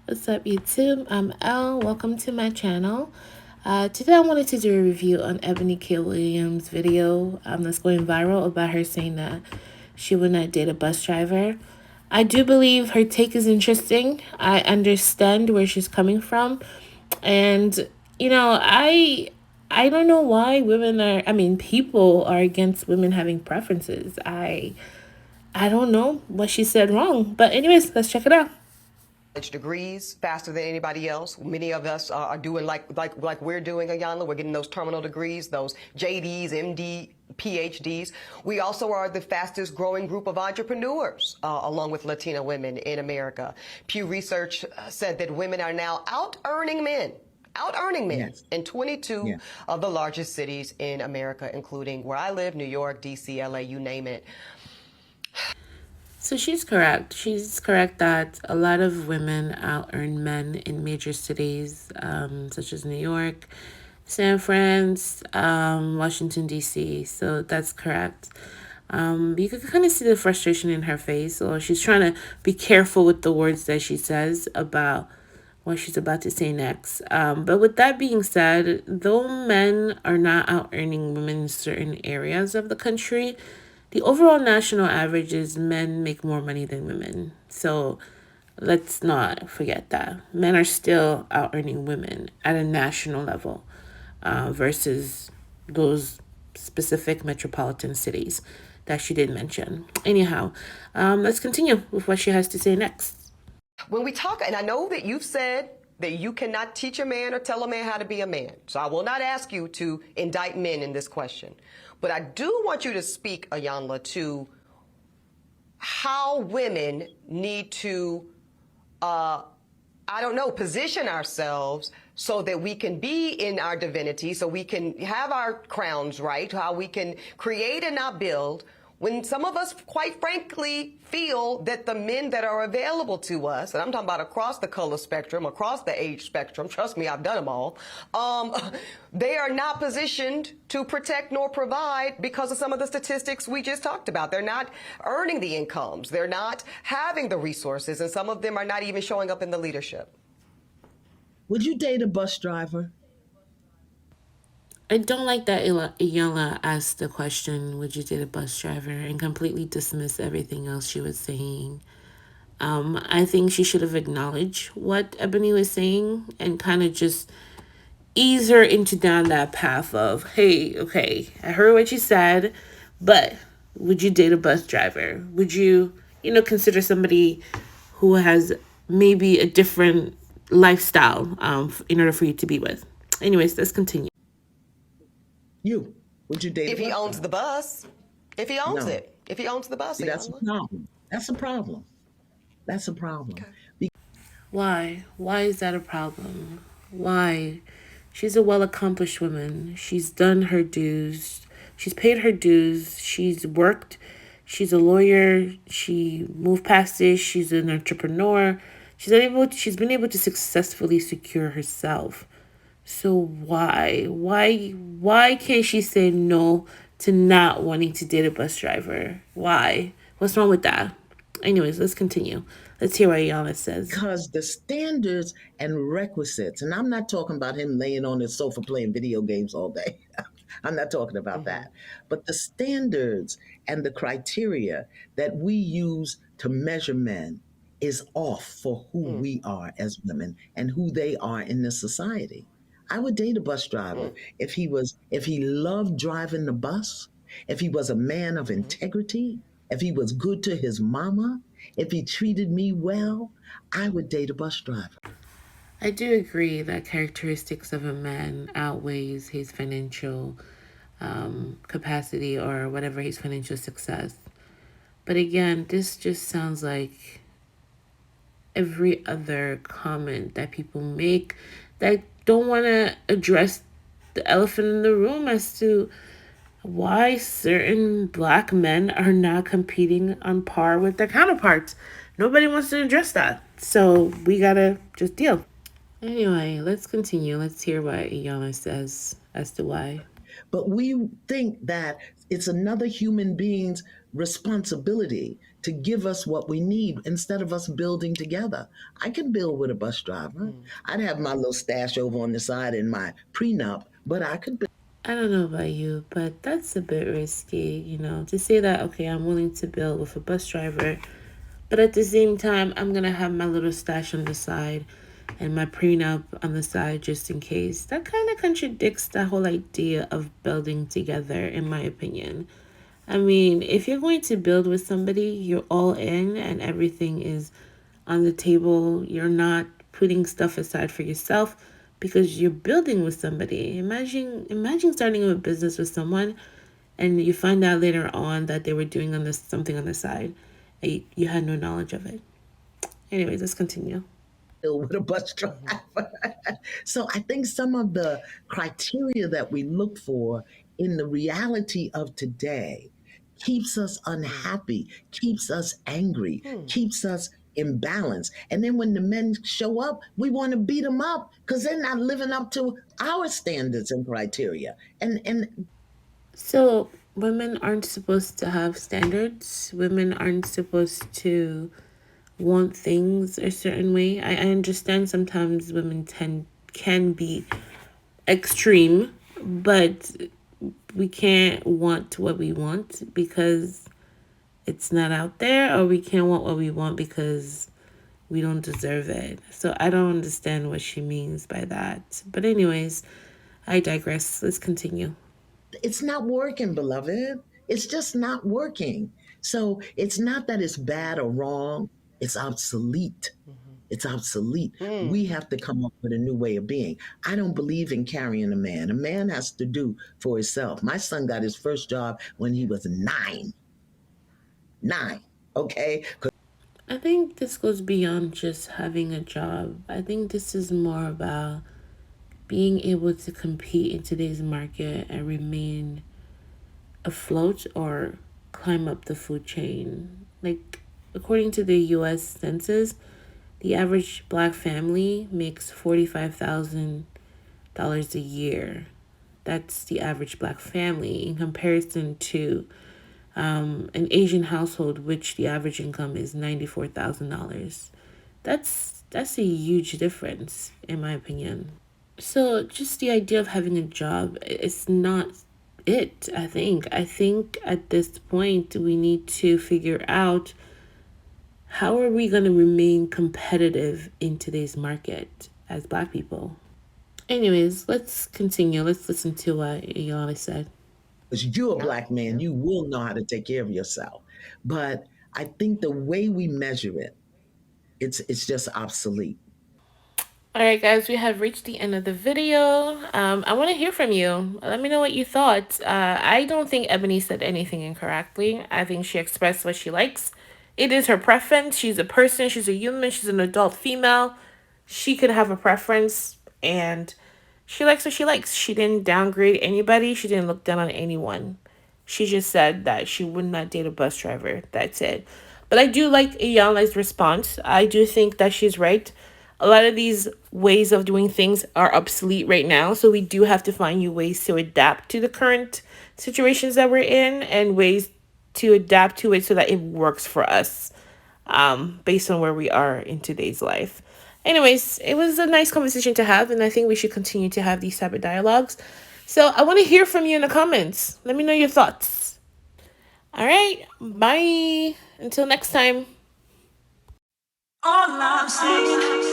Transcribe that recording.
What's up, YouTube? I'm Elle. Welcome to my channel. Today I wanted to do a review on Ebony K Williams' video that's going viral about her saying that she would not date a bus driver. I do believe her take is interesting. I understand where she's coming from. And, I don't know why people are against women having preferences. I don't know what she said wrong. But anyways, let's check it out. Degrees faster than anybody else. Many of us are doing like we're doing, Ayanla. We're getting those terminal degrees, those JDs, MD, PhDs. We also are the fastest growing group of entrepreneurs, along with Latina women in America. Pew Research said that women are now out-earning men. Out-earning men Yes. in 22 Yes. of the largest cities in America, including where I live, New York, DC, LA, you name it. So she's correct. She's correct that a lot of women out earn men in major cities, such as New York, San Fran, Washington, D.C. So that's correct. You can kind of see the frustration in her face, or she's trying to be careful with the words that she says about what she's about to say next. But with that being said, though men are not out earning women in certain areas of the country, the overall national average is men make more money than women. So let's not forget that. Men are still out earning women at a national level versus those specific metropolitan cities that she did mention. Anyhow, let's continue with what she has to say next. When we talk, and I know that you've said that you cannot teach a man or tell a man how to be a man. So I will not ask you to indict men in this question. But I do want you to speak, Ayanla, to how women need to, position ourselves so that we can be in our divinity, so we can have our crowns right, how we can create and not build, when some of us, quite frankly, feel that the men that are available to us, and I'm talking about across the color spectrum, across the age spectrum, trust me, I've done them all, they are not positioned to protect nor provide because of some of the statistics we just talked about. They're not earning the incomes. They're not having the resources, and some of them are not even showing up in the leadership. Would you date a bus driver? I don't like that Iyanla asked the question, would you date a bus driver, and completely dismiss everything else she was saying. I think she should have acknowledged what Ebony was saying and kind of just ease her into down that path of, hey, okay, I heard what you said, but would you date a bus driver? Would you, consider somebody who has maybe a different lifestyle in order for you to be with? Anyways, let's continue. Would you date If a he bus owns the driver? bus, if he owns No. it, if he owns the bus, See, that's a Ayanla. problem. That's a problem. That's a problem. Okay. Why? Why is that a problem? Why? She's a well accomplished woman. She's done her dues. She's paid her dues. She's worked. She's a lawyer. She moved past this. She's an entrepreneur. She's been able to successfully secure herself. So why can't she say no to not wanting to date a bus driver? Why? What's wrong with that? Anyways, let's continue. Let's hear what Yana says. Because the standards and requisites, and I'm not talking about him laying on his sofa playing video games all day. I'm not talking about that. But the standards and the criteria that we use to measure men is off for who we are as women and who they are in this society. I would date a bus driver if he loved driving the bus, if he was a man of integrity, if he was good to his mama, if he treated me well, I would date a bus driver. I do agree that characteristics of a man outweighs his financial capacity or whatever his financial success. But again, this just sounds like every other comment that people make that don't want to address the elephant in the room as to why certain black men are not competing on par with their counterparts. Nobody wants to address that. So we gotta just deal. Anyway, let's continue. Let's hear what Iyanla says as to why. But we think that it's another human being's responsibility to give us what we need instead of us building together. I can build with a bus driver. I'd have my little stash over on the side in my prenup, but I could build. I don't know about you, but that's a bit risky, to say that, okay, I'm willing to build with a bus driver, but at the same time, I'm going to have my little stash on the side and my prenup on the side just in case. That kind of contradicts the whole idea of building together, in my opinion. I mean, if you're going to build with somebody, you're all in and everything is on the table. You're not putting stuff aside for yourself because you're building with somebody. Imagine starting a business with someone and you find out later on that they were doing on this something on the side. And you had no knowledge of it. Anyways, let's continue. With a bus driver. So I think some of the criteria that we look for in the reality of today keeps us unhappy, keeps us angry, keeps us imbalanced. And then when the men show up, we want to beat them up because they're not living up to our standards and criteria. And So, women aren't supposed to have standards. Women aren't supposed to want things a certain way. I understand sometimes women tend can be extreme, but we can't want what we want because it's not out there, or we can't want what we want because we don't deserve it. So I don't understand what she means by that. But anyways, I digress. Let's continue. it's not working, beloved. It's just not working. So it's not that it's bad or wrong, it's obsolete. It's obsolete. We have to come up with a new way of being. I don't believe in carrying a man. A man has to do for himself. My son got his first job when he was nine. Nine. Okay. I think this goes beyond just having a job. I think this is more about being able to compete in today's market and remain afloat or climb up the food chain. Like, according to the US Census, the average black family makes $45,000 a year. That's the average black family in comparison to an Asian household, which the average income is $94,000. That's a huge difference, in my opinion. So just the idea of having a job, it's not it. I think at this point we need to figure out how are we going to remain competitive in today's market as black people. Anyways, let's continue. Let's listen to what Ayala said. Because you're a Yeah, black man, yeah. you will know how to take care of yourself. But I think the way we measure it, it's just obsolete. All right, guys, we have reached the end of the video. I want to hear from you. Let me know what you thought. I don't think Ebony said anything incorrectly. I think she expressed what she likes. It is her preference. She's a person, she's a human, she's an adult female. She could have a preference, and she likes what she likes. She didn't downgrade anybody, she didn't look down on anyone. She just said that she would not date a bus driver. That's it. But I do like Iyana's response. I do think that she's right. A lot of these ways of doing things are obsolete right now. So we do have to find new ways to adapt to the current situations that we're in and ways to adapt to it so that it works for us based on where we are in today's life. Anyways, it was a nice conversation to have, and I think we should continue to have these type of dialogues. So I want to hear from you in the comments. Let me know your thoughts. All right, bye. Until next time. All I'm saying